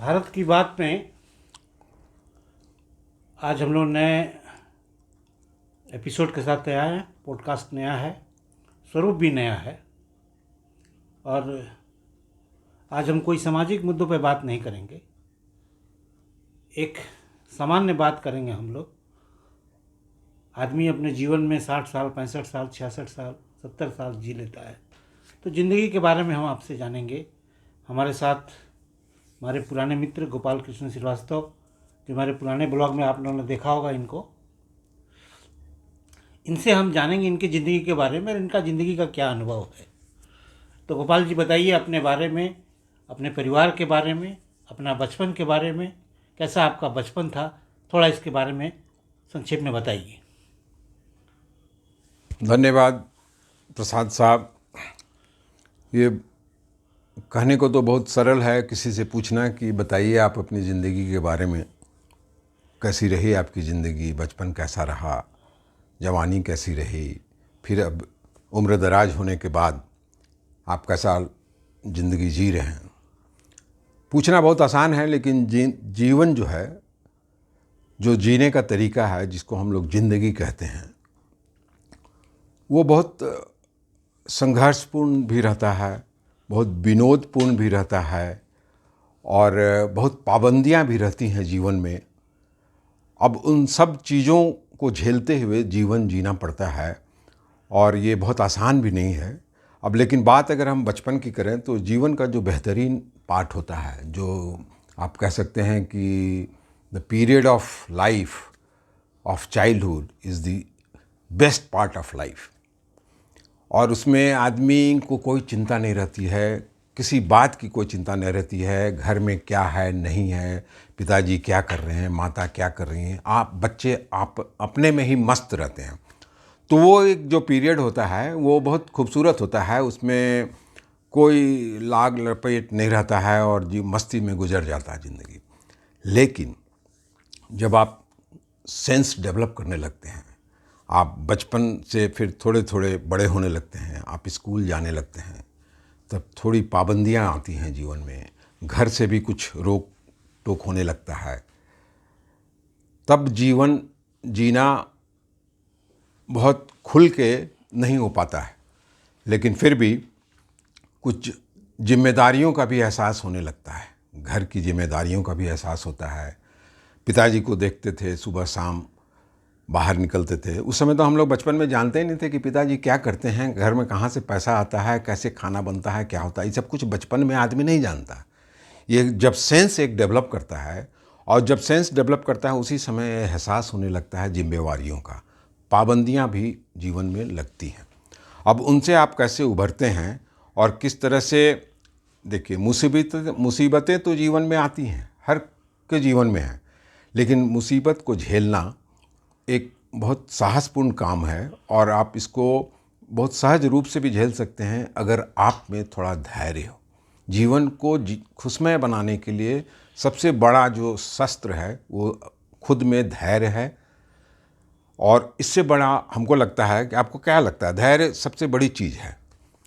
भारत की बात में आज हम लोग नए एपिसोड के साथ आए हैं। पॉडकास्ट नया है, स्वरूप भी नया है और आज हम कोई सामाजिक मुद्दों पर बात नहीं करेंगे। एक सामान्य बात करेंगे हम लोग। आदमी अपने जीवन में 60 साल, 65 साल, 66 साल, 70 साल जी लेता है, तो ज़िंदगी के बारे में हम आपसे जानेंगे। हमारे साथ हमारे पुराने मित्र गोपाल कृष्ण श्रीवास्तव, जो हमारे पुराने ब्लॉग में आप लोगों ने देखा होगा इनको। इनसे हम जानेंगे इनकी ज़िंदगी के बारे में और इनका ज़िंदगी का क्या अनुभव है। तो गोपाल जी बताइए अपने बारे में, अपने परिवार के बारे में, अपना बचपन के बारे में, कैसा आपका बचपन था, थोड़ा इसके बारे में संक्षेप में बताइए। धन्यवाद प्रसाद साहब। ये कहने को तो बहुत सरल है किसी से पूछना कि बताइए आप अपनी ज़िंदगी के बारे में, कैसी रही आपकी ज़िंदगी, बचपन कैसा रहा, जवानी कैसी रही, फिर अब उम्र दराज होने के बाद आप कैसा ज़िंदगी जी रहे हैं। पूछना बहुत आसान है, लेकिन जीवन जो है, जो जीने का तरीका है, जिसको हम लोग ज़िंदगी कहते हैं, वो बहुत संघर्षपूर्ण भी रहता है, बहुत विनोदपूर्ण भी रहता है और बहुत पाबंदियां भी रहती हैं जीवन में। अब उन सब चीज़ों को झेलते हुए जीवन जीना पड़ता है और ये बहुत आसान भी नहीं है। अब लेकिन बात अगर हम बचपन की करें तो जीवन का जो बेहतरीन पार्ट होता है, जो आप कह सकते हैं कि the period of life of childhood is the best part of life. और उसमें आदमी को कोई चिंता नहीं रहती है, किसी बात की कोई चिंता नहीं रहती है, घर में क्या है नहीं है, पिताजी क्या कर रहे हैं, माता क्या कर रही हैं, आप बच्चे आप अपने में ही मस्त रहते हैं। तो वो एक जो पीरियड होता है वो बहुत खूबसूरत होता है, उसमें कोई लाग लपेट नहीं रहता है और जी मस्ती में गुजर जाता है ज़िंदगी। लेकिन जब आप सेंस डेवलप करने लगते हैं, आप बचपन से फिर थोड़े थोड़े बड़े होने लगते हैं, आप स्कूल जाने लगते हैं, तब थोड़ी पाबंदियां आती हैं जीवन में, घर से भी कुछ रोक टोक होने लगता है। तब जीवन जीना बहुत खुल के नहीं हो पाता है, लेकिन फिर भी कुछ जिम्मेदारियों का भी एहसास होने लगता है, घर की जिम्मेदारियों का भी एहसास होता है। पिताजी को देखते थे, सुबह शाम बाहर निकलते थे। उस समय तो हम लोग बचपन में जानते ही नहीं थे कि पिताजी क्या करते हैं, घर में कहाँ से पैसा आता है, कैसे खाना बनता है, क्या होता है, ये सब कुछ बचपन में आदमी नहीं जानता। ये जब सेंस एक डेवलप करता है, और जब सेंस डेवलप करता है उसी समय एहसास होने लगता है जिम्मेवारियों का, पाबंदियाँ भी जीवन में लगती हैं। अब उनसे आप कैसे उभरते हैं और किस तरह से, देखिए मुसीबतें तो जीवन में आती हैं, हर के जीवन में है, लेकिन मुसीबत को झेलना एक बहुत साहसपूर्ण काम है और आप इसको बहुत सहज रूप से भी झेल सकते हैं अगर आप में थोड़ा धैर्य हो। जीवन को खुशमय बनाने के लिए सबसे बड़ा जो शस्त्र है वो खुद में धैर्य है, और इससे बड़ा हमको लगता है कि, आपको क्या लगता है, धैर्य सबसे बड़ी चीज़ है।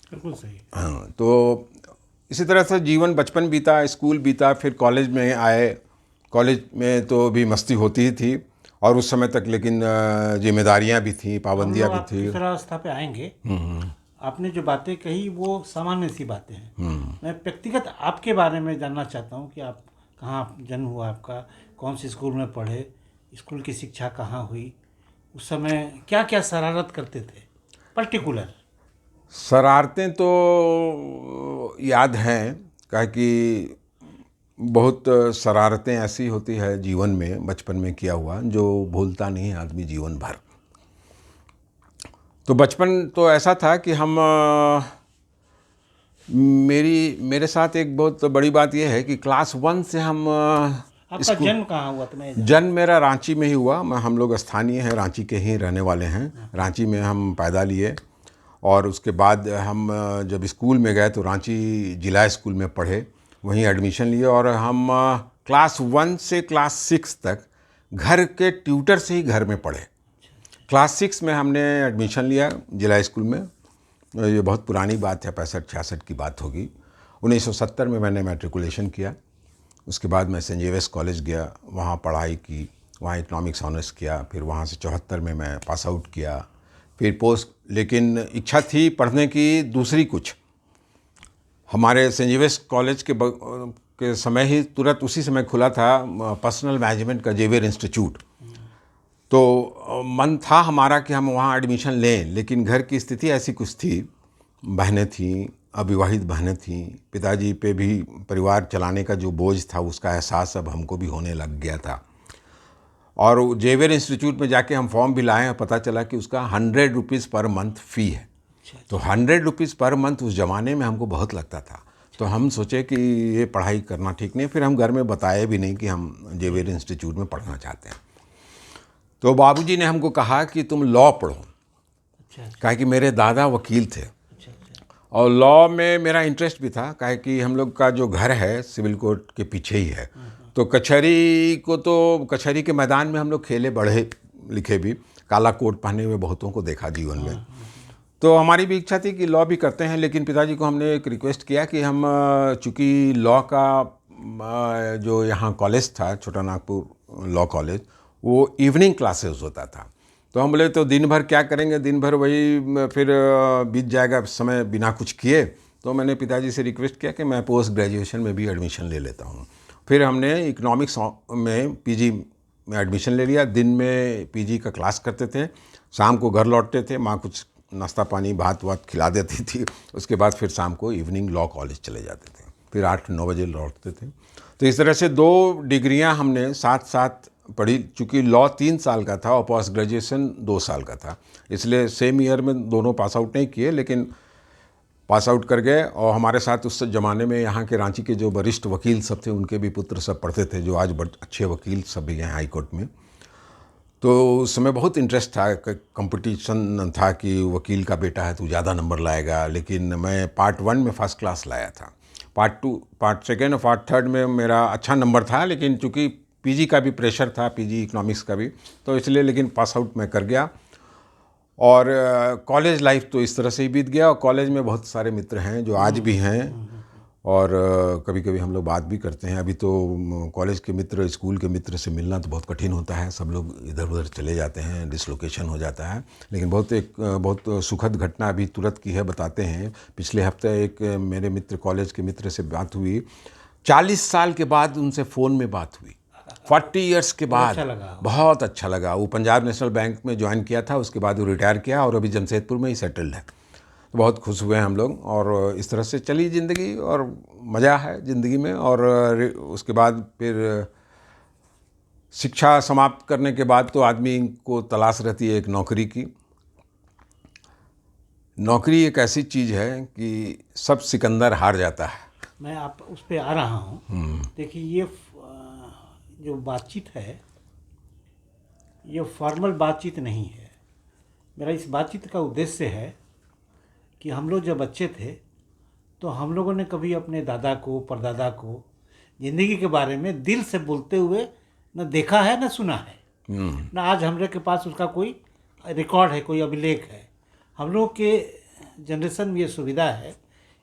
बिल्कुल सही। हाँ, तो इसी तरह से जीवन, बचपन बीता, स्कूल बीता, फिर कॉलेज में आए। कॉलेज में तो भी मस्ती होती ही थी और उस समय तक, लेकिन जिम्मेदारियां भी थी, हम पाबंदियां लोग भी आप थी। किशोरावस्था पे आएंगे। आपने जो बातें कही वो सामान्य सी बातें हैं। मैं व्यक्तिगत आपके बारे में जानना चाहता हूँ कि आप कहाँ जन्म हुआ आपका, कौन सी स्कूल में पढ़े, स्कूल की शिक्षा कहाँ हुई, उस समय क्या क्या शरारत करते थे पर्टिकुलर। शरारतें तो याद हैं, क्या कि बहुत शरारतें ऐसी होती है जीवन में, बचपन में किया हुआ, जो भूलता नहीं है आदमी जीवन भर। तो बचपन तो ऐसा था कि हम मेरे साथ एक बहुत बड़ी बात यह है कि क्लास 1 से हम आपका स्कूल। जन्म कहाँ हुआ तो मैं जन्म मेरा रांची में ही हुआ। हम लोग स्थानीय हैं, रांची के ही रहने वाले हैं। रांची में हम पैदा लिए और उसके बाद हम जब स्कूल में गए तो रांची जिला स्कूल में पढ़े, वहीं एडमिशन लिए और हम क्लास 1 से क्लास 6 तक घर के ट्यूटर से ही घर में पढ़े। क्लास 6 में हमने एडमिशन लिया जिला स्कूल में। ये बहुत पुरानी बात है, 65-66 की बात होगी। 1970 में मैंने मैट्रिकुलेशन किया उसके बाद मैं सेंट जेवियर्स कॉलेज गया, वहाँ पढ़ाई की, वहाँ इकोनॉमिक्स ऑनर्स किया। फिर वहाँ से 74 में मैं पास आउट किया। फिर पोस्ट, लेकिन इच्छा थी पढ़ने की दूसरी कुछ। हमारे सेंट जेवियर्स कॉलेज के समय ही तुरंत उसी समय खुला था पर्सनल मैनेजमेंट का जेवियर इंस्टीट्यूट। तो मन था हमारा कि हम वहाँ एडमिशन लें, लेकिन घर की स्थिति ऐसी कुछ थी, बहनें थीं, अविवाहित बहनें थीं, पिताजी पे भी परिवार चलाने का जो बोझ था उसका एहसास अब हमको भी होने लग गया था। और जेवियर इंस्टीट्यूट में जाके हम फॉर्म भी लाए और पता चला कि उसका 100 रुपीज़ पर मंथ फ़ी है। तो 100 रुपीज़ पर मंथ उस ज़माने में हमको बहुत लगता था। तो हम सोचे कि ये पढ़ाई करना ठीक नहीं। फिर हम घर में बताए भी नहीं कि हम जेवियर इंस्टीट्यूट में पढ़ना चाहते हैं। तो बाबूजी ने हमको कहा कि तुम लॉ पढ़ो। कहा कि मेरे दादा वकील थे और लॉ में मेरा इंटरेस्ट भी था। कहा कि हम लोग का जो घर है सिविल कोर्ट के पीछे ही है। तो कचहरी के मैदान में हम लोग खेले बढ़े लिखे भी, काला कोट पहने हुए बहुतों को देखा जीवन में। तो हमारी भी इच्छा थी कि लॉ भी करते हैं, लेकिन पिताजी को हमने एक रिक्वेस्ट किया कि हम चूँकि लॉ का जो यहाँ कॉलेज था छोटा नागपुर लॉ कॉलेज, वो इवनिंग क्लासेस होता था। तो हम बोले तो दिन भर क्या करेंगे, दिन भर वही फिर बीत जाएगा समय बिना कुछ किए। तो मैंने पिताजी से रिक्वेस्ट किया कि मैं पोस्ट ग्रेजुएशन में भी एडमिशन ले लेता हूँ। फिर हमने इकोनॉमिक्स में पीजी में एडमिशन ले लिया। दिन में पीजी का क्लास करते थे, शाम को घर लौटते थे, माँ कुछ नाश्ता पानी भात वात खिला देती थी। उसके बाद फिर शाम को इवनिंग लॉ कॉलेज चले जाते थे, फिर 8-9 बजे लौटते थे। तो इस तरह से 2 डिग्रियां हमने साथ साथ पढ़ी। चूँकि लॉ 3 साल का था और पोस्ट ग्रेजुएशन 2 साल का था, इसलिए सेम ईयर में दोनों पास आउट नहीं किए, लेकिन पास आउट कर गए। और हमारे साथ उस ज़माने में यहाँ के रांची के जो वरिष्ठ वकील सब थे उनके भी पुत्र सब पढ़ते थे, जो आज बड़े अच्छे वकील सब भी हैं हाई कोर्ट में। तो उस समय बहुत इंटरेस्ट था, कंपटीशन था कि वकील का बेटा है तो ज़्यादा नंबर लाएगा। लेकिन मैं पार्ट 1 में फर्स्ट क्लास लाया था, पार्ट 2, पार्ट 2 और पार्ट 3 में मेरा अच्छा नंबर था। लेकिन चूँकि पीजी का भी प्रेशर था, पीजी इकोनॉमिक्स का भी, तो इसलिए लेकिन पास आउट मैं कर गया। और कॉलेज लाइफ तो इस तरह से ही बीत गया। और कॉलेज में बहुत सारे मित्र हैं जो आज भी हैं, और कभी कभी हम लोग बात भी करते हैं। अभी तो कॉलेज के मित्र, स्कूल के मित्र से मिलना तो बहुत कठिन होता है, सब लोग इधर उधर चले जाते हैं, डिसलोकेशन हो जाता है। लेकिन बहुत सुखद घटना अभी तुरंत की है, बताते हैं। पिछले हफ्ते एक मेरे मित्र, कॉलेज के मित्र से बात हुई, 40 साल के बाद उनसे फ़ोन में बात हुई, 40 ईयर्स के बाद। बहुत अच्छा लगा। वो पंजाब नेशनल बैंक में ज्वाइन किया था, उसके बाद वो रिटायर किया और अभी जमशेदपुर में ही सेटल्ड है। तो बहुत खुश हुए हैं हम लोग। और इस तरह से चली ज़िंदगी और मज़ा है ज़िंदगी में। और उसके बाद फिर शिक्षा समाप्त करने के बाद तो आदमी को तलाश रहती है एक नौकरी की। नौकरी एक ऐसी चीज़ है कि सब सिकंदर हार जाता है। मैं आप उस पर आ रहा हूँ। देखिए, ये जो बातचीत है ये फॉर्मल बातचीत नहीं है। मेरा इस बातचीत का उद्देश्य है कि हम लोग जब बच्चे थे तो हम लोगों ने कभी अपने दादा को, परदादा को ज़िंदगी के बारे में दिल से बोलते हुए न देखा है न सुना है, न आज हम लोग के पास उसका कोई रिकॉर्ड है, कोई अभिलेख है। हम लोग के जनरेशन में ये सुविधा है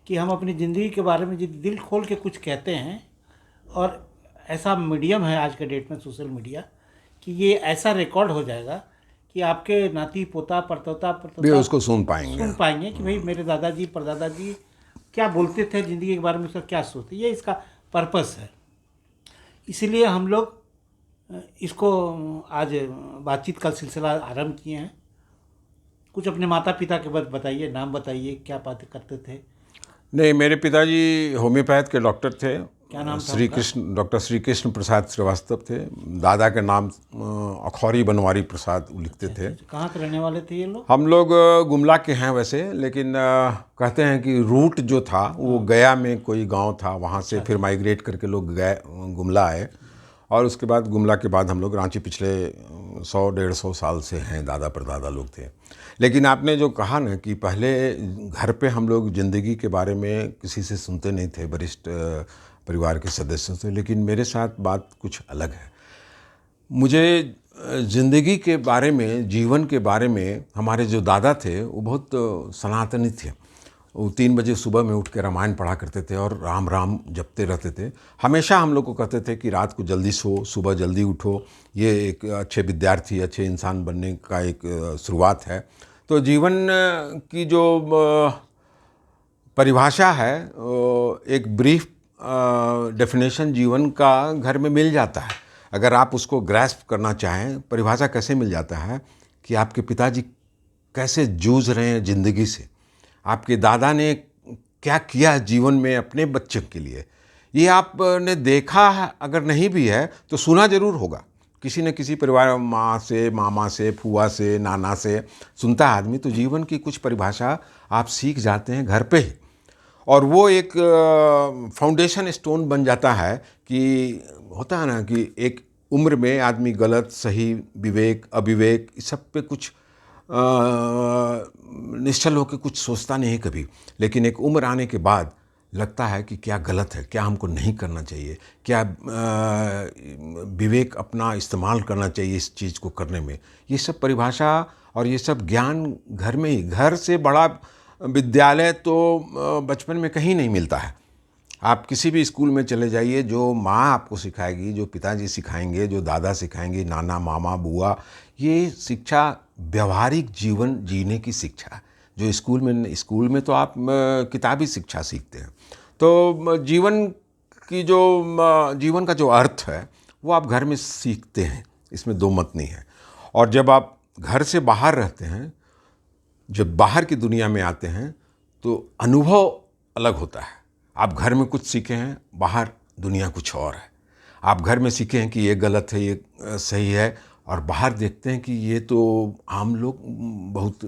कि हम अपनी ज़िंदगी के बारे में दिल खोल के कुछ कहते हैं। और ऐसा मीडियम है आज के डेट में सोशल मीडिया कि ये ऐसा रिकॉर्ड हो जाएगा कि आपके नाती पोता परतोता भी उसको सुन पाएंगे कि भाई मेरे दादाजी परदादाजी क्या बोलते थे ज़िंदगी के बारे में, उसका क्या सोचते। ये इसका पर्पस है। इसलिए हम लोग इसको आज बातचीत का सिलसिला आरंभ किए हैं। कुछ अपने माता पिता के बाद बताइए, नाम बताइए, क्या बातें करते थे। नहीं, मेरे पिताजी होम्योपैथ के डॉक्टर थे। क्या नाम था? डॉक्टर श्री कृष्ण प्रसाद श्रीवास्तव थे। दादा का नाम अखौरी बनवारी प्रसाद लिखते थे। कहाँ के रहने वाले थे ये लोग? हम लोग गुमला के हैं वैसे, लेकिन कहते हैं कि रूट जो था वो गया में कोई गांव था, वहाँ से फिर माइग्रेट करके लोग गए, गुमला आए। और उसके बाद गुमला के बाद हम लोग रांची पिछले 100-150 साल से हैं, दादा परदादा लोग थे। लेकिन आपने जो कहा ना कि पहले घर पे हम लोग ज़िंदगी के बारे में किसी से सुनते नहीं थे, वरिष्ठ परिवार के सदस्यों से। लेकिन मेरे साथ बात कुछ अलग है। मुझे ज़िंदगी के बारे में, जीवन के बारे में हमारे जो दादा थे वो बहुत सनातनी थे। वो 3 बजे सुबह में उठ के रामायण पढ़ा करते थे और राम राम जपते रहते थे। हमेशा हम लोग को कहते थे कि रात को जल्दी सो, सुबह जल्दी उठो, ये एक अच्छे विद्यार्थी, अच्छे इंसान बनने का एक शुरुआत है। तो जीवन की जो परिभाषा है, एक ब्रीफ डेफिनेशन जीवन का घर में मिल जाता है। अगर आप उसको ग्रैस्प करना चाहें, परिभाषा कैसे मिल जाता है कि आपके पिताजी कैसे जूझ रहे हैं ज़िंदगी से, आपके दादा ने क्या किया जीवन में अपने बच्चे के लिए। ये आपने देखा है, अगर नहीं भी है तो सुना ज़रूर होगा, किसी न किसी परिवार, माँ से, मामा से, फूआ से, नाना से सुनता है आदमी। तो जीवन की कुछ परिभाषा आप सीख जाते हैं घर पे ही, और वो एक फाउंडेशन स्टोन बन जाता है। कि होता है ना कि एक उम्र में आदमी गलत सही, विवेक अविवेक, इस सब पे कुछ निश्चल होकर कुछ सोचता नहीं कभी, लेकिन एक उम्र आने के बाद लगता है कि क्या गलत है, क्या हमको नहीं करना चाहिए, क्या विवेक अपना इस्तेमाल करना चाहिए इस चीज़ को करने में। ये सब परिभाषा और ये सब ज्ञान घर में ही, घर से बड़ा विद्यालय तो बचपन में कहीं नहीं मिलता है। आप किसी भी स्कूल में चले जाइए, जो माँ आपको सिखाएगी, जो पिताजी सिखाएंगे, जो दादा सिखाएंगे, नाना मामा बुआ, ये शिक्षा व्यवहारिक जीवन जीने की शिक्षा। जो स्कूल में तो आप किताबी शिक्षा सीखते हैं। तो जीवन का जो अर्थ है वो आप घर में सीखते हैं, इसमें दो मत नहीं है। और जब आप घर से बाहर रहते हैं, जब बाहर की दुनिया में आते हैं, तो अनुभव अलग होता है। आप घर में कुछ सीखे हैं, बाहर दुनिया कुछ और है। आप घर में सीखे हैं कि ये गलत है, ये सही है, और बाहर देखते हैं कि ये तो आम लोग बहुत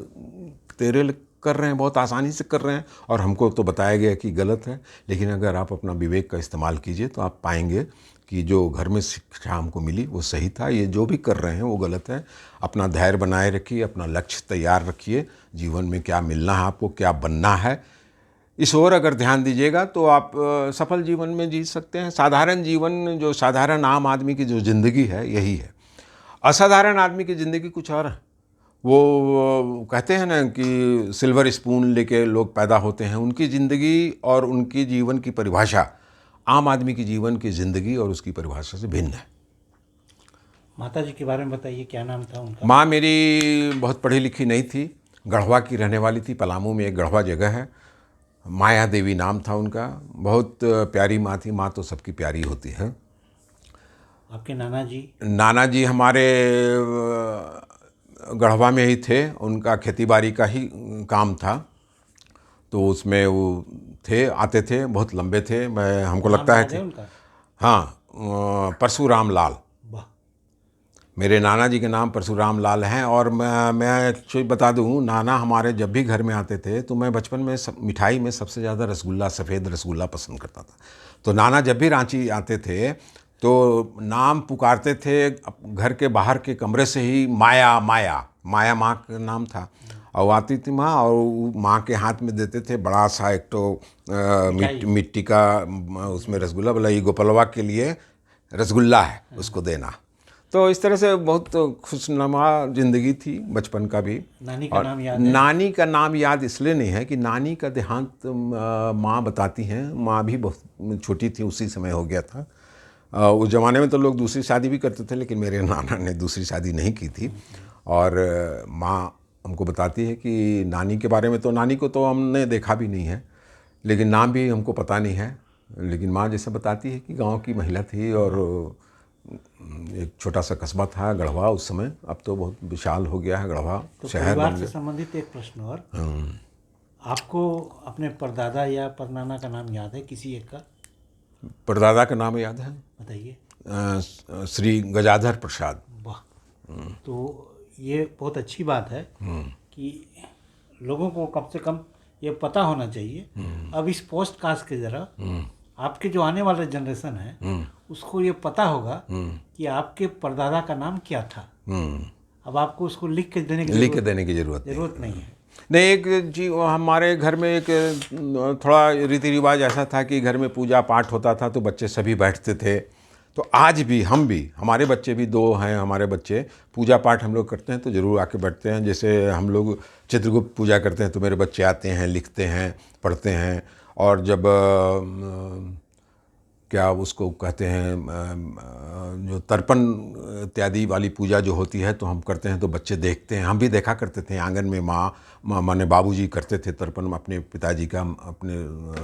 तेरे कर रहे हैं, बहुत आसानी से कर रहे हैं, और हमको तो बताया गया कि गलत है। लेकिन अगर आप अपना विवेक का इस्तेमाल कीजिए तो आप पाएंगे कि जो घर में शिक्षा हमको मिली वो सही था, ये जो भी कर रहे हैं वो गलत है। अपना धैर्य बनाए रखिए, अपना लक्ष्य तैयार रखिए, जीवन में क्या मिलना है, आपको क्या बनना है, इस ओर अगर ध्यान दीजिएगा तो आप सफल जीवन में जी सकते हैं। साधारण जीवन, जो साधारण आम आदमी की जो ज़िंदगी है, यही है। असाधारण आदमी की ज़िंदगी कुछ और है। वो कहते हैं ना कि सिल्वर स्पून लेके लोग पैदा होते हैं। उनकी ज़िंदगी और उनकी जीवन की परिभाषा आम आदमी की जीवन की ज़िंदगी और उसकी परिभाषा से भिन्न है। माता जी के बारे में बताइए, क्या नाम था उनका? माँ मेरी बहुत पढ़ी लिखी नहीं थी, गढ़वा की रहने वाली थी। पलामू में एक गढ़वा जगह है, माया देवी नाम था उनका। बहुत प्यारी माँ थी। माँ तो सबकी प्यारी होती है। आपके नाना जी? नाना जी हमारे गढ़वा में ही थे, उनका खेतीबाड़ी का ही काम था, तो उसमें वो थे, आते थे, बहुत लंबे थे। हमको लगता है कि उनका? हाँ, परशुराम लाल। वाह। मेरे नाना जी के नाम परशुराम लाल हैं। और मैं चीज़ बता दूं, नाना हमारे जब भी घर में आते थे तो मैं बचपन में मिठाई में सबसे ज़्यादा रसगुल्ला, सफ़ेद रसगुल्ला पसंद करता था। तो नाना जब भी रांची आते थे तो नाम पुकारते थे घर के बाहर के कमरे से ही, माया माया। माया माँ का नाम था। और आती थी माँ, और माँ के हाथ में देते थे बड़ा सा एक तो मिट्टी का, उसमें रसगुल्ला, बोला ये गोपालवा के लिए रसगुल्ला है, उसको देना। तो इस तरह से बहुत खुशनुमा ज़िंदगी थी बचपन का भी। नानी का नाम याद है? नानी का नाम याद इसलिए नहीं है कि नानी का देहांत माँ बताती हैं। माँ भी बहुत छोटी थी, उसी समय हो गया था। उस ज़माने में तो लोग दूसरी शादी भी करते थे, लेकिन मेरे नाना ने दूसरी शादी नहीं की थी। और माँ हमको बताती है कि नानी के बारे में, तो नानी को तो हमने देखा भी नहीं है, लेकिन नाम भी हमको पता नहीं है। लेकिन माँ जैसे बताती है कि गांव की महिला थी, और एक छोटा सा कस्बा था गढ़वा उस समय। अब तो बहुत विशाल हो गया है गढ़वा, तो शहर परिवार बन से गया। संबंधित एक प्रश्न और, आपको अपने परदादा या परनाना का नाम याद है, किसी एक का? परदादा का नाम याद है, बताइए। श्री गजाधर प्रसाद। वाह। तो ये बहुत अच्छी बात है कि लोगों को कम से कम ये पता होना चाहिए। अब इस पोस्ट कास्ट के ज़रा आपके जो आने वाला जनरेशन है उसको ये पता होगा कि आपके परदादा का नाम क्या था। अब आपको उसको लिख के देने की जरूरत नहीं है। नहीं, एक जी हमारे घर में एक थोड़ा रीति रिवाज ऐसा था कि घर में पूजा पाठ होता था तो बच्चे सभी बैठते थे, तो आज भी हम भी, हमारे बच्चे भी 2 हैं, हमारे बच्चे पूजा पाठ हम लोग करते हैं तो ज़रूर आके बैठते हैं। जैसे हम लोग चित्रगुप्त पूजा करते हैं तो मेरे बच्चे आते हैं, लिखते हैं, पढ़ते हैं। और जब क्या उसको कहते हैं जो तर्पण इत्यादि वाली पूजा जो होती है तो हम करते हैं तो बच्चे देखते हैं। हम भी देखा करते थे आंगन में, माने बाबूजी करते थे तर्पण अपने पिताजी का, अपने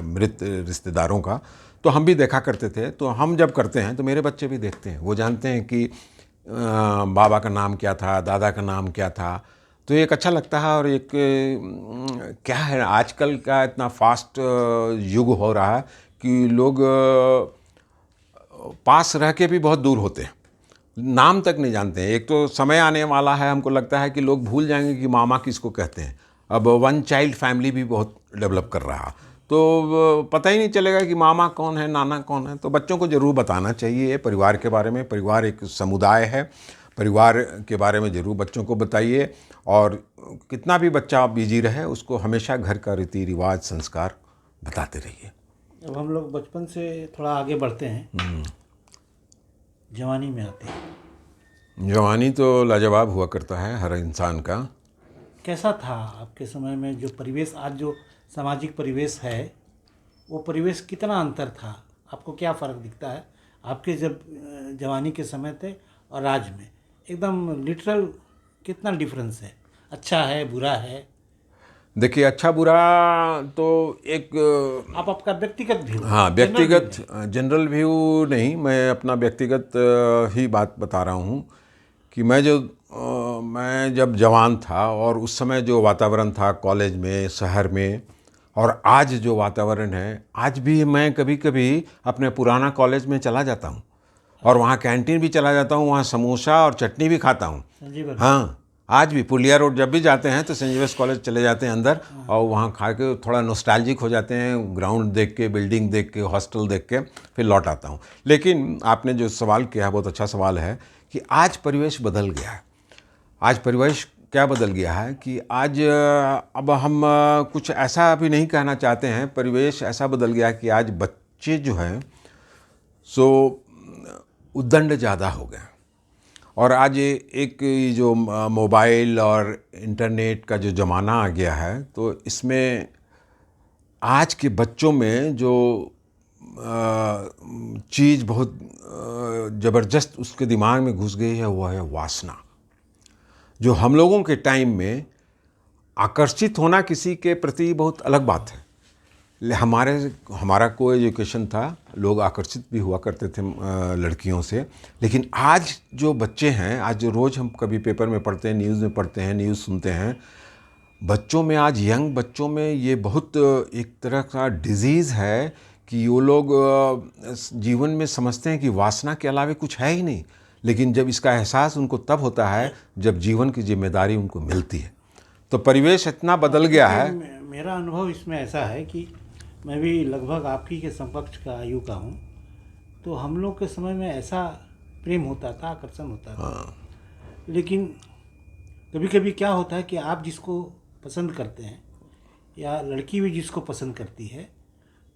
मृत रिश्तेदारों का, तो हम भी देखा करते थे। तो हम जब करते हैं तो मेरे बच्चे भी देखते हैं, वो जानते हैं कि बाबा का नाम क्या था, दादा का नाम क्या था। तो एक अच्छा लगता है। और एक क्या है, आजकल का इतना फास्ट युग हो रहा है कि लोग पास रह के भी बहुत दूर होते हैं, नाम तक नहीं जानते हैं। एक तो समय आने वाला है, हमको लगता है कि लोग भूल जाएंगे कि मामा किसको कहते हैं। अब 1 चाइल्ड फैमिली भी बहुत डेवलप कर रहा, तो पता ही नहीं चलेगा कि मामा कौन है, नाना कौन है। तो बच्चों को ज़रूर बताना चाहिए परिवार के बारे में। परिवार एक समुदाय है, परिवार के बारे में ज़रूर बच्चों को बताइए। और कितना भी बच्चा बिजी रहे, उसको हमेशा घर का रीति रिवाज, संस्कार बताते रहिए। अब हम लोग बचपन से थोड़ा आगे बढ़ते हैं, जवानी में आते हैं। जवानी तो लाजवाब हुआ करता है हर इंसान का। कैसा था आपके समय में जो परिवेश, आज जो सामाजिक परिवेश है, वो परिवेश कितना अंतर था? आपको क्या फ़र्क दिखता है आपके जब जवानी के समय थे और आज में? एकदम लिटरल कितना डिफरेंस है? अच्छा है, बुरा है? देखिए, अच्छा बुरा तो एक आप आपका व्यक्तिगत व्यू, हाँ, व्यक्तिगत जनरल व्यू नहीं, मैं अपना व्यक्तिगत ही बात बता रहा हूँ कि मैं जब जवान था और उस समय जो वातावरण था कॉलेज में, शहर में, और आज जो वातावरण है, आज भी मैं कभी कभी अपने पुराना कॉलेज में चला जाता हूँ और वहाँ कैंटीन भी चला जाता हूँ, वहाँ समोसा और चटनी भी खाता हूँ। संजीवन। हाँ, आज भी पुलिया रोड जब भी जाते हैं तो सेंट जेवियर्स कॉलेज चले जाते हैं अंदर, और वहाँ खा के थोड़ा नॉस्टैल्जिक हो जाते हैं, ग्राउंड देख के, बिल्डिंग देख के, हॉस्टल देख के, फिर लौट आता हूँ। लेकिन आपने जो सवाल किया है बहुत अच्छा सवाल है कि आज परिवेश बदल गया है। आज परिवेश क्या बदल गया है कि आज अब हम कुछ ऐसा भी नहीं कहना चाहते हैं, परिवेश ऐसा बदल गया है कि आज बच्चे जो हैं सो उद्दंड ज़्यादा हो गए। और आज एक जो मोबाइल और इंटरनेट का जो ज़माना आ गया है, तो इसमें आज के बच्चों में जो चीज़ बहुत ज़बरदस्त उसके दिमाग में घुस गई है, वो है वासना। जो हम लोगों के टाइम में आकर्षित होना किसी के प्रति बहुत अलग बात है। हमारा को एजुकेशन था, लोग आकर्षित भी हुआ करते थे लड़कियों से। लेकिन आज जो बच्चे हैं, आज जो रोज़ हम कभी पेपर में पढ़ते हैं, न्यूज़ में पढ़ते हैं, न्यूज़ सुनते हैं, बच्चों में, आज यंग बच्चों में ये बहुत एक तरह का डिजीज़ है कि वो लोग जीवन में समझते हैं कि वासना के अलावा कुछ है ही नहीं। लेकिन जब इसका एहसास उनको तब होता है जब जीवन की जिम्मेदारी उनको मिलती है। तो परिवेश इतना बदल गया है। मेरा अनुभव इसमें ऐसा है कि मैं भी लगभग आपकी के समकक्ष का आयु का हूँ। तो हम लोग के समय में ऐसा प्रेम होता था, आकर्षण होता था। हाँ। लेकिन कभी कभी क्या होता है कि आप जिसको पसंद करते हैं या लड़की भी जिसको पसंद करती है,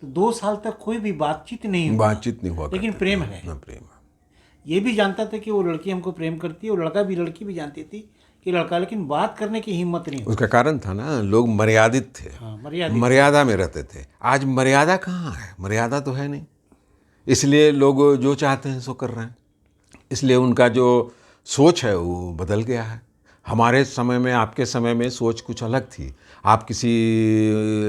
तो 2 साल तक कोई भी बातचीत नहीं हुआ, लेकिन प्रेम है। प्रेम। ये भी जानता था कि वो लड़की हमको प्रेम करती है, और लड़की भी जानती थी कि लड़का, लेकिन बात करने की हिम्मत नहीं होती। उसका कारण था ना, लोग मर्यादित थे। हाँ, मर्यादा में रहते थे। आज मर्यादा कहाँ है? मर्यादा तो है नहीं, इसलिए लोग जो चाहते हैं सो कर रहे हैं। इसलिए उनका जो सोच है वो बदल गया है। हमारे समय में, आपके समय में सोच कुछ अलग थी। आप किसी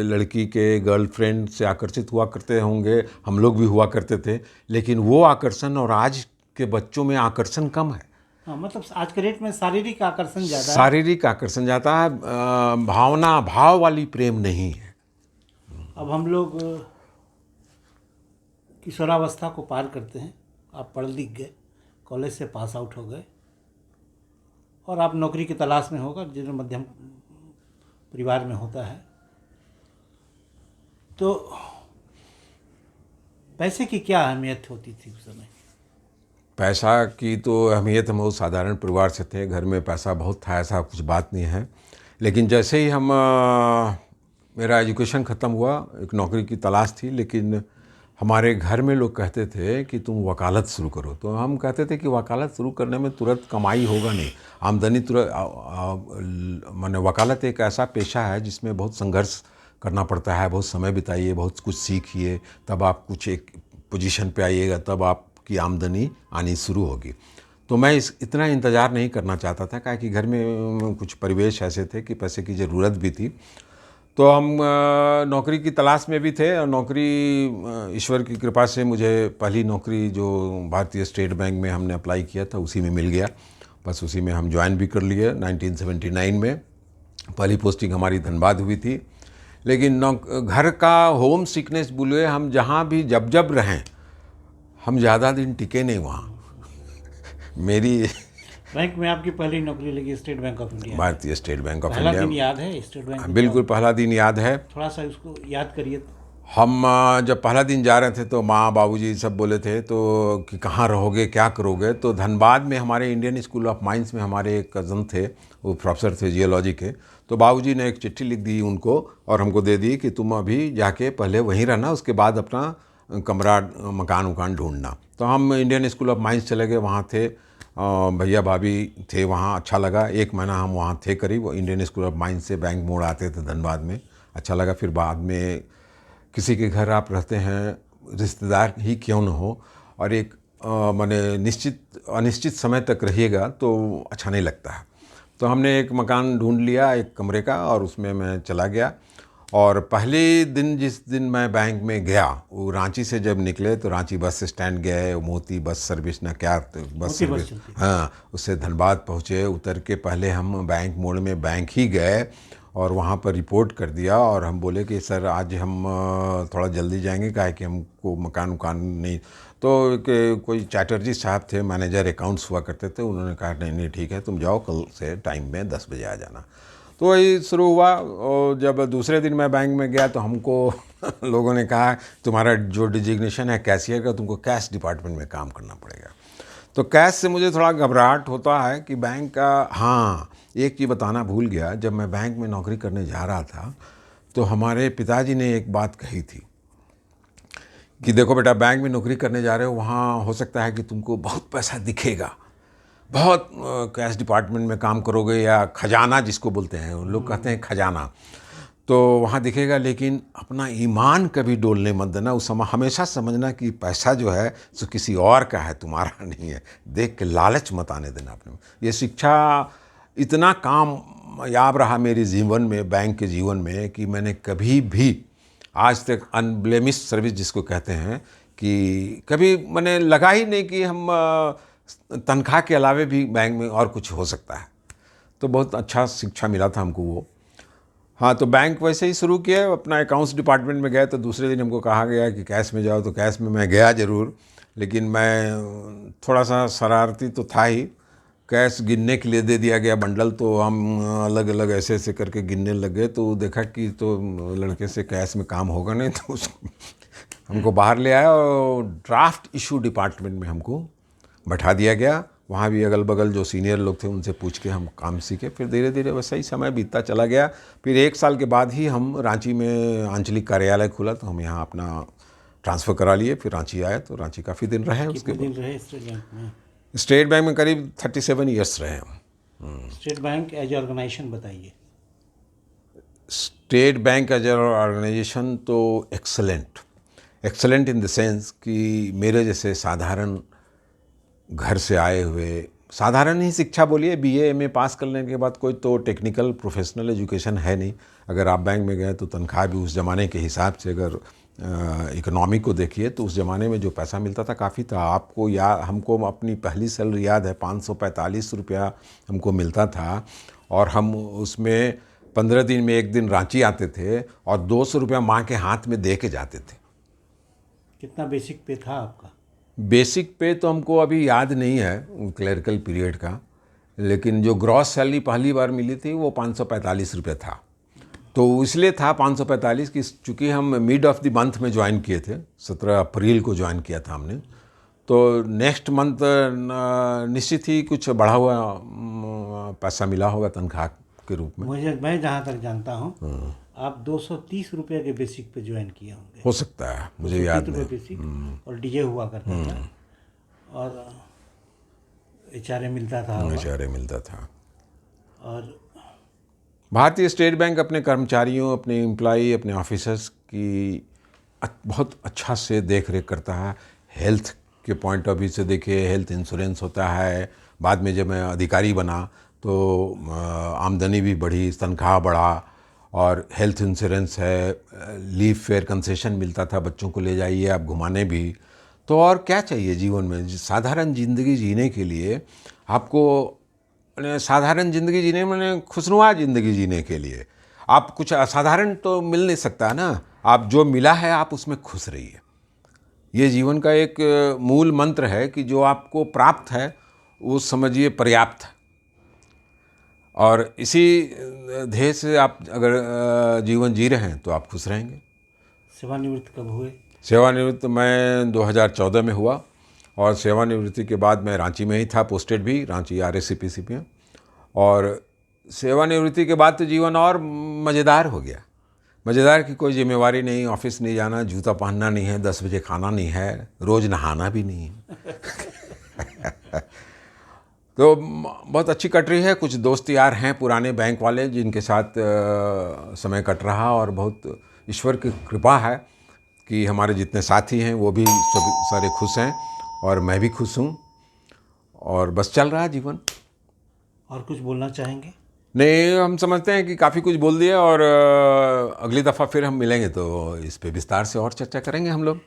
लड़की के गर्लफ्रेंड से आकर्षित हुआ करते होंगे, हम लोग भी हुआ करते थे, लेकिन वो आकर्षण और आज के बच्चों में आकर्षण कम है। हाँ, मतलब आज के डेट में शारीरिक आकर्षण ज़्यादा है। शारीरिक आकर्षण ज़्यादा है, भाव वाली प्रेम नहीं है। अब हम लोग किशोरावस्था को पार करते हैं। आप पढ़ लिख गए, कॉलेज से पास आउट हो गए, और आप नौकरी की तलाश में होगा, जो मध्यम परिवार में होता है। तो पैसे की क्या अहमियत होती थी उस समय? पैसा की तो अहमियत, हम बहुत साधारण परिवार से थे, घर में पैसा बहुत था, ऐसा कुछ बात नहीं है। लेकिन जैसे ही मेरा एजुकेशन ख़त्म हुआ, एक नौकरी की तलाश थी, लेकिन हमारे घर में लोग कहते थे कि तुम वकालत शुरू करो, तो हम कहते थे कि वकालत शुरू करने में तुरंत कमाई होगा नहीं, आमदनी तुरंत, माने वकालत एक ऐसा पेशा है जिसमें बहुत संघर्ष करना पड़ता है, बहुत समय बिताइए, बहुत कुछ सीखिए, तब आप कुछ एक पोजीशन पे आइएगा, तब आपकी आमदनी आनी शुरू होगी। तो मैं इतना इंतज़ार नहीं करना चाहता था, क्या कि घर में कुछ परिवेश ऐसे थे कि पैसे की ज़रूरत भी थी। तो हम नौकरी की तलाश में भी थे, और नौकरी ईश्वर की कृपा से मुझे पहली नौकरी जो भारतीय स्टेट बैंक में हमने अप्लाई किया था उसी में मिल गया। बस उसी में हम ज्वाइन भी कर लिए 1979 में। पहली पोस्टिंग हमारी धनबाद हुई थी। लेकिन घर का होम सिकनेस बोले, हम जहाँ भी जब जब रहें, हम ज़्यादा दिन टिके नहीं वहाँ। मेरी बैंक में आपकी पहली नौकरी लगी स्टेट बैंक ऑफ इंडिया? भारतीय स्टेट बैंक ऑफ पहला इंडिया। दिन याद है स्टेट बैंक में? बिल्कुल पहला दिन याद है। थोड़ा सा उसको याद करिए। हम जब पहला दिन जा रहे थे तो माँ बाबूजी सब बोले थे तो कि कहाँ रहोगे, क्या करोगे। तो धनबाद में हमारे इंडियन स्कूल ऑफ माइंस में हमारे एक कज़न थे, वो प्रोफेसर थे जियोलॉजी के। तो बाबूजी ने एक चिट्ठी लिख दी उनको और हमको दे दी कि तुम अभी जाके पहले वहीं रहना, उसके बाद अपना कमरा मकान उकान ढूंढना। तो हम इंडियन स्कूल ऑफ माइंस चले गए, वहाँ थे भैया भाभी थे वहाँ। अच्छा लगा, 1 महीना हम वहाँ थे करीब। इंडियन स्कूल ऑफ माइंस से बैंक मोड़ आते थे धनबाद में, अच्छा लगा। फिर बाद में किसी के घर आप रहते हैं, रिश्तेदार ही क्यों न हो, और एक माने अनिश्चित समय तक रहिएगा तो अच्छा नहीं लगता है। तो हमने एक मकान ढूंढ लिया, एक कमरे का, और उसमें मैं चला गया। और पहले दिन जिस दिन मैं बैंक में गया, वो रांची से जब निकले तो रांची बस स्टैंड गए, मोती बस सर्विस ना क्या बस सर्विस, हाँ, उससे धनबाद पहुँचे। उतर के पहले हम बैंक मोड़ में बैंक ही गए और वहाँ पर रिपोर्ट कर दिया। और हम बोले कि सर आज हम थोड़ा जल्दी जाएंगे, काहे कि हमको मकान उकान नहीं। तो कोई चैटर्जी साहब थे, मैनेजर अकाउंट्स हुआ करते थे, उन्होंने कहा नहीं नहीं ठीक है, तुम जाओ, कल से टाइम में 10 बजे आ जाना। तो वही शुरू हुआ। और जब दूसरे दिन मैं बैंक में गया तो हमको लोगों ने कहा तुम्हारा जो डिजिग्नेशन है कैशियर का, तुमको कैश डिपार्टमेंट में काम करना पड़ेगा। तो कैश से मुझे थोड़ा घबराहट होता है कि बैंक का। हाँ, एक चीज़ बताना भूल गया, जब मैं बैंक में नौकरी करने जा रहा था तो हमारे पिताजी ने एक बात कही थी कि देखो बेटा, बैंक में नौकरी करने जा रहे हो, वहाँ हो सकता है कि तुमको बहुत पैसा दिखेगा, बहुत कैश डिपार्टमेंट में काम करोगे, या खजाना जिसको बोलते हैं, लोग कहते हैं खजाना, तो वहाँ दिखेगा, लेकिन अपना ईमान कभी डोलने मत देना। उस समय हमेशा समझना कि पैसा जो है सो किसी और का है, तुम्हारा नहीं है। देख के लालच मत आने देना अपने। ये शिक्षा इतना कामयाब रहा मेरे जीवन में, बैंक के जीवन में, कि मैंने कभी भी आज तक अनब्लेमिश सर्विस जिसको कहते हैं, कि कभी मैंने लगा ही नहीं कि हम तनख्वाह के अलावे भी बैंक में और कुछ हो सकता है। तो बहुत अच्छा शिक्षा मिला था हमको वो। हाँ, तो बैंक वैसे ही शुरू किया। अपना अकाउंट्स डिपार्टमेंट में गए तो दूसरे दिन हमको कहा गया कि कैश में जाओ, तो कैश में मैं गया ज़रूर, लेकिन मैं थोड़ा सा शरारती तो था ही। कैश गिनने के लिए दे दिया गया बंडल, तो हम अलग अलग ऐसे ऐसे करके गिनने लग गए। तो देखा कि तो लड़के से कैश में काम होगा नहीं, तो उसको हमको बाहर ले आया और ड्राफ्ट इशू डिपार्टमेंट में हमको बैठा दिया गया। वहाँ भी अगल बगल जो सीनियर लोग थे उनसे पूछ के हम काम सीखे। फिर धीरे धीरे वैसा ही समय बीतता चला गया। फिर 1 साल के बाद ही हम रांची में आंचलिक कार्यालय खुला, तो हम यहाँ अपना ट्रांसफ़र करा लिए। फिर रांची आए, तो रांची काफ़ी दिन रहे। उसके कितने दिन रहे स्टेट बैंक में? स्टेट बैंक में करीब 37 ईयर्स रहे हम। स्टेट बैंक एज ऑर्गेनाइजेशन बताइए। स्टेट बैंक एज ऑर्गेनाइजेशन तो एक्सेलेंट इन द सेंस कि मेरे जैसे साधारण घर से आए हुए, साधारण ही शिक्षा बोलिए, बीए एमए पास करने के बाद कोई तो टेक्निकल प्रोफेशनल एजुकेशन है नहीं। अगर आप बैंक में गए तो तनख्वाह भी उस ज़माने के हिसाब से, अगर इकोनॉमी को देखिए तो उस ज़माने में जो पैसा मिलता था काफ़ी था। आपको हमको अपनी पहली सैलरी याद है, 545 रुपया हमको मिलता था, और हम उसमें 15 दिन में 1 दिन रांची आते थे और 200 रुपया माँ के हाथ में दे के जाते थे। कितना बेसिक पे था आपका? बेसिक पे तो हमको अभी याद नहीं है क्लरिकल पीरियड का, लेकिन जो ग्रॉस सैलरी पहली बार मिली थी वो 545 रुपये था। तो इसलिए था 545 कि चूँकि हम मिड ऑफ द मंथ में ज्वाइन किए थे, 17 अप्रैल को ज्वाइन किया था हमने, तो नेक्स्ट मंथ निश्चित ही कुछ बढ़ा हुआ पैसा मिला होगा तनख्वाह के रूप में। मैं जहाँ तक जानता हूँ, आप 230 रुपये के बेसिक पे ज्वाइन किए होंगे। हो सकता है, मुझे याद 230 नहीं। रुपये बेसिक, और डीजे हुआ करता था, और एचआरए मिलता था होगा। इशारे मिलता था। और भारतीय स्टेट बैंक अपने कर्मचारियों, अपने एम्प्लॉई, अपने ऑफिसर्स की बहुत अच्छा से देख रेख करता है। हेल्थ के पॉइंट ऑफ व्यू से देखिए, हेल्थ इंश्योरेंस होता है। बाद में जब मैं अधिकारी बना तो आमदनी भी बढ़ी, तनख्वाह बढ़ा, और हेल्थ इंश्योरेंस है, लीव फेयर कंसेशन मिलता था, बच्चों को ले जाइए आप घुमाने भी। तो और क्या चाहिए जीवन में? साधारण ज़िंदगी जीने के लिए आपको, साधारण ज़िंदगी जीने मैंने खुशनुमा ज़िंदगी जीने के लिए आप कुछ असाधारण तो मिल नहीं सकता ना। आप जो मिला है आप उसमें खुश रहिए। ये जीवन का एक मूल मंत्र है कि जो आपको प्राप्त है वो समझिए पर्याप्त है। और इसी ध्येय से आप अगर जीवन जी रहे हैं तो आप खुश रहेंगे। सेवानिवृत्त कब हुए? सेवानिवृत्त मैं 2014 में हुआ, और सेवानिवृत्ति के बाद मैं रांची में ही था, पोस्टेड भी रांची RSCPC में। और सेवानिवृत्ति के बाद तो जीवन और मज़ेदार हो गया। मज़ेदार की कोई जिम्मेवारी नहीं, ऑफिस नहीं जाना, जूता पहनना नहीं है, 10 बजे खाना नहीं है, रोज़ नहाना भी नहीं है। तो बहुत अच्छी कट रही है। कुछ दोस्त यार हैं पुराने बैंक वाले जिनके साथ समय कट रहा, और बहुत ईश्वर की कृपा है कि हमारे जितने साथी हैं वो भी सभी सारे खुश हैं, और मैं भी खुश हूँ, और बस चल रहा है जीवन। और कुछ बोलना चाहेंगे? नहीं, हम समझते हैं कि काफ़ी कुछ बोल दिया, और अगली दफ़ा फिर हम मिलेंगे तो इस पे विस्तार से और चर्चा करेंगे हम लोग।